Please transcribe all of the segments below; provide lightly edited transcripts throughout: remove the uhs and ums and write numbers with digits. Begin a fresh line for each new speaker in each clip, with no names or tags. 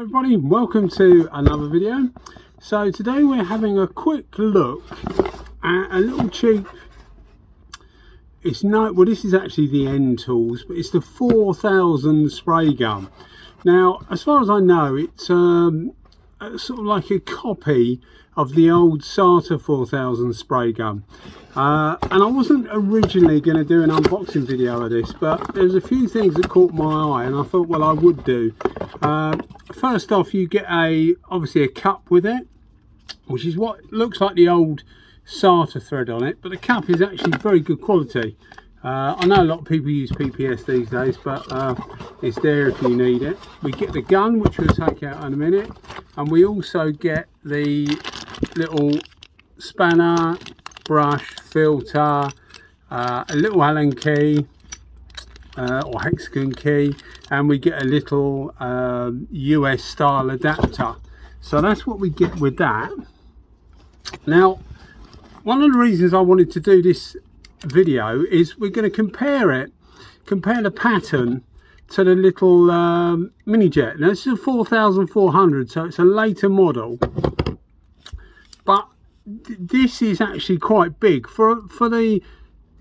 everybody, welcome to another video. So today we're having a quick look at a little cheap, this is actually the Ntools, but it's the 4000 spray gun. Now as far as I know, it's sort of like a copy of the old Sata 4000 spray gun. And I wasn't originally going to do an unboxing video of this, but there's a few things that caught my eye and I thought, well, I would do. First off, you get obviously a cup with it, which is what looks like the old Sata thread on it, but the cup is actually very good quality. I know a lot of people use PPS these days, but it's there if you need it. We get the gun, which we'll take out in a minute, and we also get the little spanner, brush, filter, a little Allen key or hexagon key, and we get a little US style adapter. So that's what we get with that. Now, one of the reasons I wanted to do this video is we're going to compare the pattern to the little mini jet. Now this is a 4400, so it's a later model, but this is actually quite big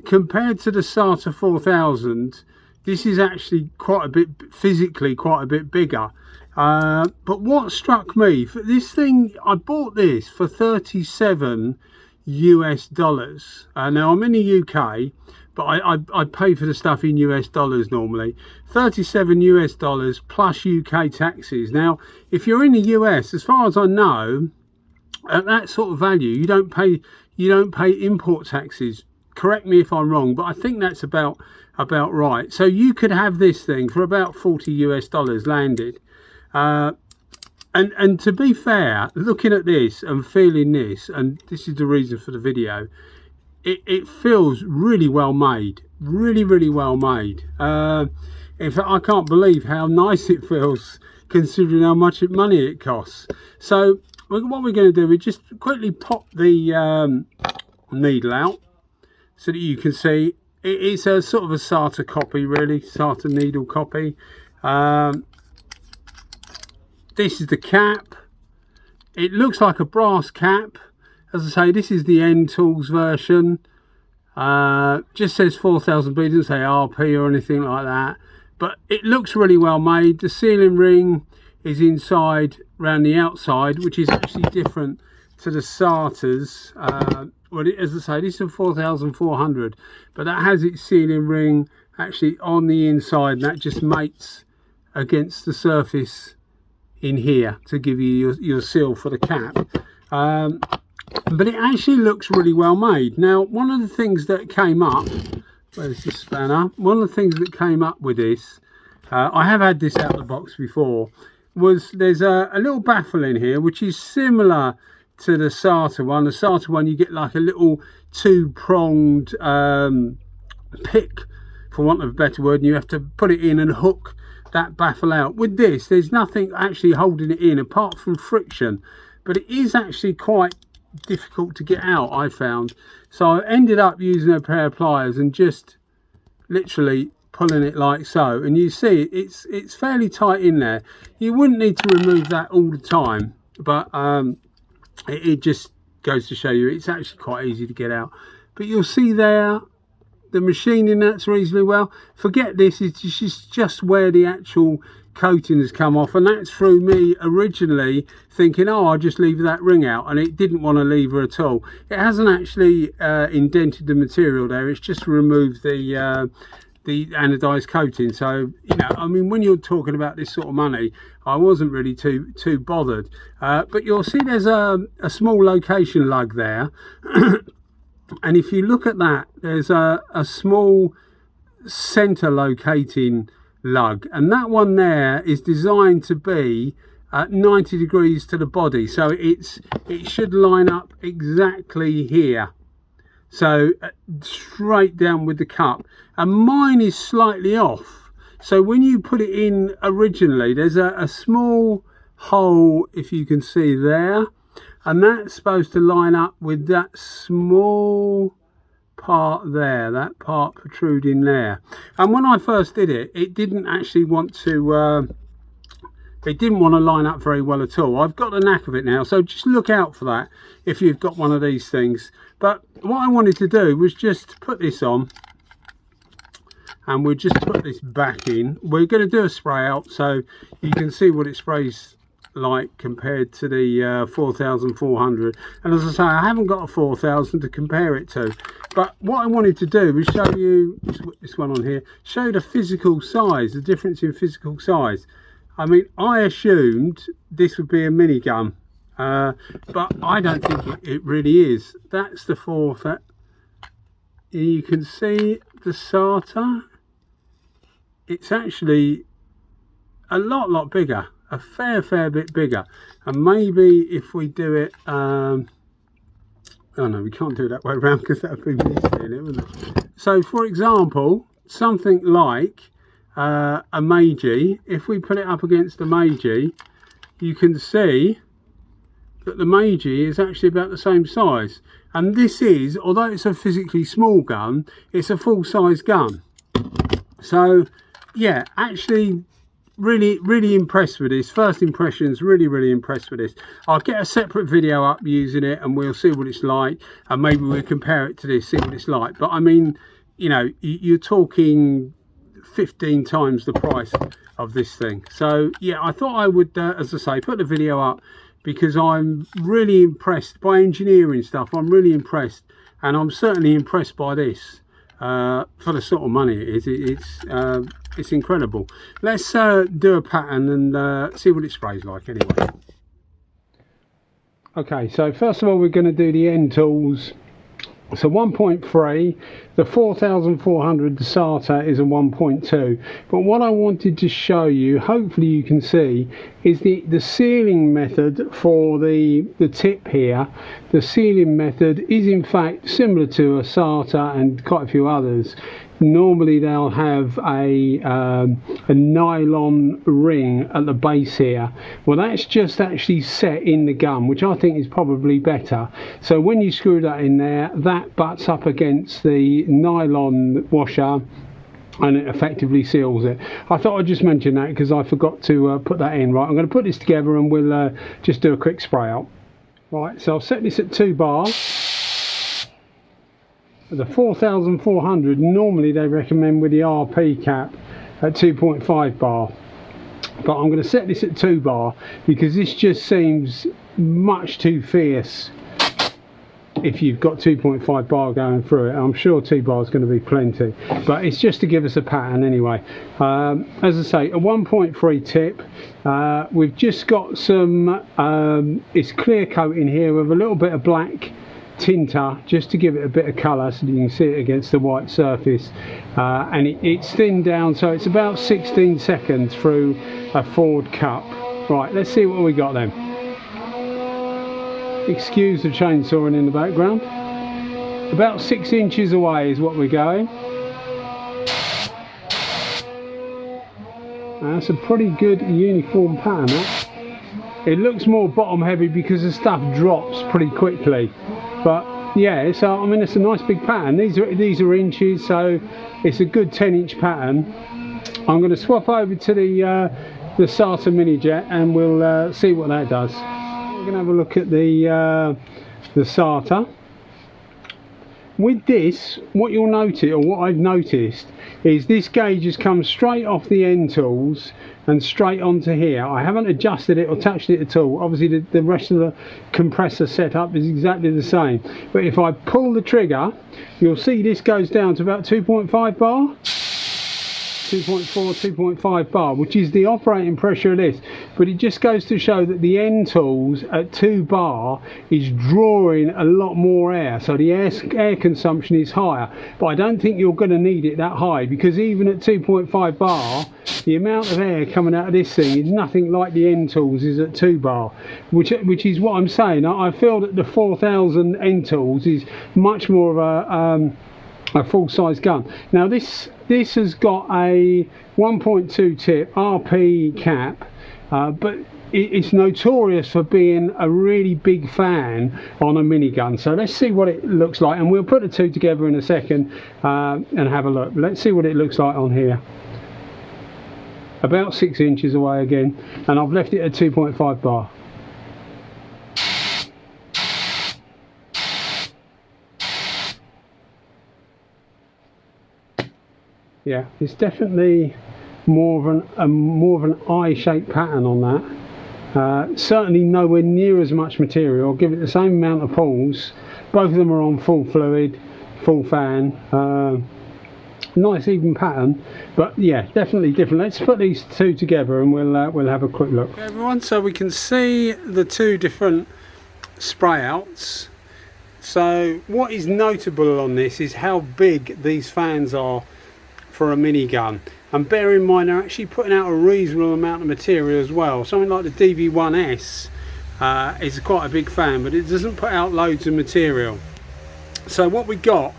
compared to the Sata 4000. This is actually quite a bit, physically quite a bit bigger. But what struck me for this thing, I bought this for $37 US. Now I'm in the UK, but I pay for the stuff in US dollars normally. $37 US plus UK taxes. Now if you're in the US, as far as I know, at that sort of value, you don't pay import taxes. Correct me if I'm wrong, but I think that's about right. So you could have this thing for about $40 US landed. And to be fair, looking at this and feeling this, and this is the reason for the video, it feels really well made, really well made. In fact, I can't believe how nice it feels considering how much money it costs. So what we're going to do is just quickly pop the needle out so that you can see it's a sort of a Sata copy, really, Sata needle copy. This is the cap. It looks like a brass cap. As I say, this is the Ntools version. Just says 4000 B, doesn't say RP or anything like that, but it looks really well made. The sealing ring is inside around the outside, which is actually different to the Sata's. Well, as I say, this is a 4400, but that has its sealing ring actually on the inside, and that just mates against the surface in here to give you your seal for the cap. But it actually looks really well made. Now, one of the things that came up, where's the spanner? One of the things that came up with this, I have had this out of the box before, was there's a little baffle in here which is similar to the Sata one. The Sata one, you get like a little two-pronged pick, for want of a better word, and you have to put it in and hook that baffle out. With this, there's nothing actually holding it in apart from friction, but it is actually quite difficult to get out, I found. So I ended up using a pair of pliers and just literally pulling it like so, and you see it's fairly tight in there. You wouldn't need to remove that all the time, but it just goes to show you it's actually quite easy to get out. But you'll see there the machining, that's reasonably well. Forget this, it's just where the actual coating has come off, and that's through me originally thinking, oh, I'll just leave that ring out, and it didn't want to leave her at all. It hasn't actually indented the material there, it's just removed the anodized coating. So, you know, I mean, when you're talking about this sort of money, I wasn't really too bothered. But you'll see there's a small location lug there. And if you look at that, there's a small center locating lug, and that one there is designed to be at 90 degrees to the body, so it should line up exactly here, so straight down with the cup. And mine is slightly off, so when you put it in originally, there's a small hole, if you can see there, and that's supposed to line up with that small part there, that part protruding there. And when I first did it, it didn't actually want to it didn't want to line up very well at all. I've got the knack of it now, so just look out for that if you've got one of these things. But what I wanted to do was just put this on, and we'll just put this back in. We're going to do a spray out so you can see what it sprays like compared to the 4400. And as I say, I haven't got a 4000 to compare it to, but what I wanted to do was show you this one on here, show the physical size, the difference in physical size. I mean, I assumed this would be a minigun, but I don't think it really is. That's the fourth. You can see the Sata. It's actually a lot bigger, a fair bit bigger. And maybe if we do it, oh no, we can't do it that way around because that would be me doing it, wouldn't it? So for example, something like a Meiji, if we put it up against the Meiji, you can see that the Meiji is actually about the same size. And this is, although it's a physically small gun, it's a full-size gun. So yeah, actually really impressed with this. First impressions, really impressed with this. I'll get a separate video up using it and we'll see what it's like, and maybe we'll compare it to this, see what it's like. But I mean, you know, you're talking 15 times the price of this thing. So yeah, I thought I would, as I say, put the video up because I'm really impressed by engineering stuff. I'm really impressed, and I'm certainly impressed by this for the sort of money it is. It's incredible. Let's do a pattern and see what it sprays like anyway. Okay, so first of all we're going to do the Ntools. So 1.3, the 4400 Sata is a 1.2. But what I wanted to show you, hopefully you can see, is the sealing method for the tip here. The sealing method is in fact similar to a Sata and quite a few others. Normally they'll have a nylon ring at the base here. Well, that's just actually set in the gun, which I think is probably better. So when you screw that in there, that butts up against the nylon washer and it effectively seals it. I thought I'd just mention that because I forgot to put that in. Right, I'm going to put this together and we'll just do a quick spray out. Right, so I'll set this at 2 bar. The 4400, normally they recommend with the RP cap at 2.5 bar, but I'm going to set this at 2 bar because this just seems much too fierce if you've got 2.5 bar going through it. I'm sure 2 bar is going to be plenty, but it's just to give us a pattern anyway. As I say, a 1.3 tip. We've just got some it's clear coat in here with a little bit of black tinter just to give it a bit of colour so you can see it against the white surface, and it's thinned down so it's about 16 seconds through a Ford cup. Right, let's see what we got then. Excuse the chainsawing in the background. About 6 inches away is what we're going. That's a pretty good uniform pattern, that. It looks more bottom heavy because the stuff drops pretty quickly, but yeah, so I mean it's a nice big pattern. These are inches, so it's a good 10-inch pattern. I'm going to swap over to the Sata mini jet and we'll see what that does. We're going to have a look at the Sata. With this, what you'll notice, or what I've noticed, is this gauge has come straight off the Ntools and straight onto here. I haven't adjusted it or touched it at all. Obviously the rest of the compressor setup is exactly the same, but if I pull the trigger, you'll see this goes down to about 2.5 bar. 2.4, 2.5 bar, which is the operating pressure of this, but it just goes to show that the Ntools at 2 bar is drawing a lot more air, so the air consumption is higher. But I don't think you're going to need it that high, because even at 2.5 bar the amount of air coming out of this thing is nothing like the Ntools is at 2 bar, which is what I'm saying. I feel that the 4000 Ntools is much more of a full-size gun. Now this has got a 1.2 tip RP cap, but it's notorious for being a really big fan on a minigun. So let's see what it looks like, and we'll put the two together in a second and have a look. Let's see what it looks like on here. about 6 inches away again, and I've left it at 2.5 bar. Yeah, it's definitely more of an eye-shaped pattern on that. Certainly nowhere near as much material. I'll give it the same amount of pulls. Both of them are on full fluid, full fan. Nice even pattern, but yeah, definitely different. Let's put these two together and we'll have a quick look. Okay, everyone, so we can see the two different spray outs. So what is notable on this is how big these fans are for a minigun, and bear in mind they're actually putting out a reasonable amount of material as well. Something like the DV1S is quite a big fan, but it doesn't put out loads of material. So what we got,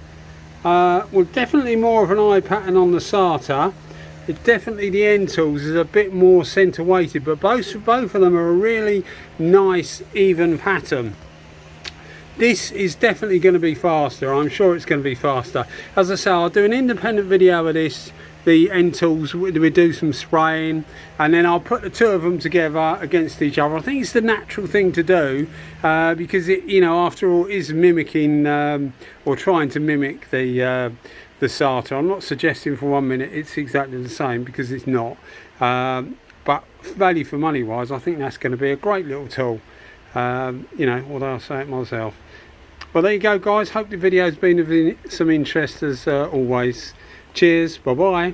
well, definitely more of an eye pattern on the Sata. It's definitely the Ntools is a bit more centre weighted, but both of them are a really nice even pattern. This is definitely going to be faster. I'm sure it's going to be faster. As I say, I'll do an independent video of this, the Ntools. We do some spraying, and then I'll put the two of them together against each other. I think it's the natural thing to do because it, you know, after all, is mimicking or trying to mimic the Sata. I'm not suggesting for 1 minute it's exactly the same, because it's not. But value for money wise, I think that's going to be a great little tool. You know, although I'll say it myself. Well, there you go, guys. Hope the video's been of some interest as always. Cheers. Bye bye.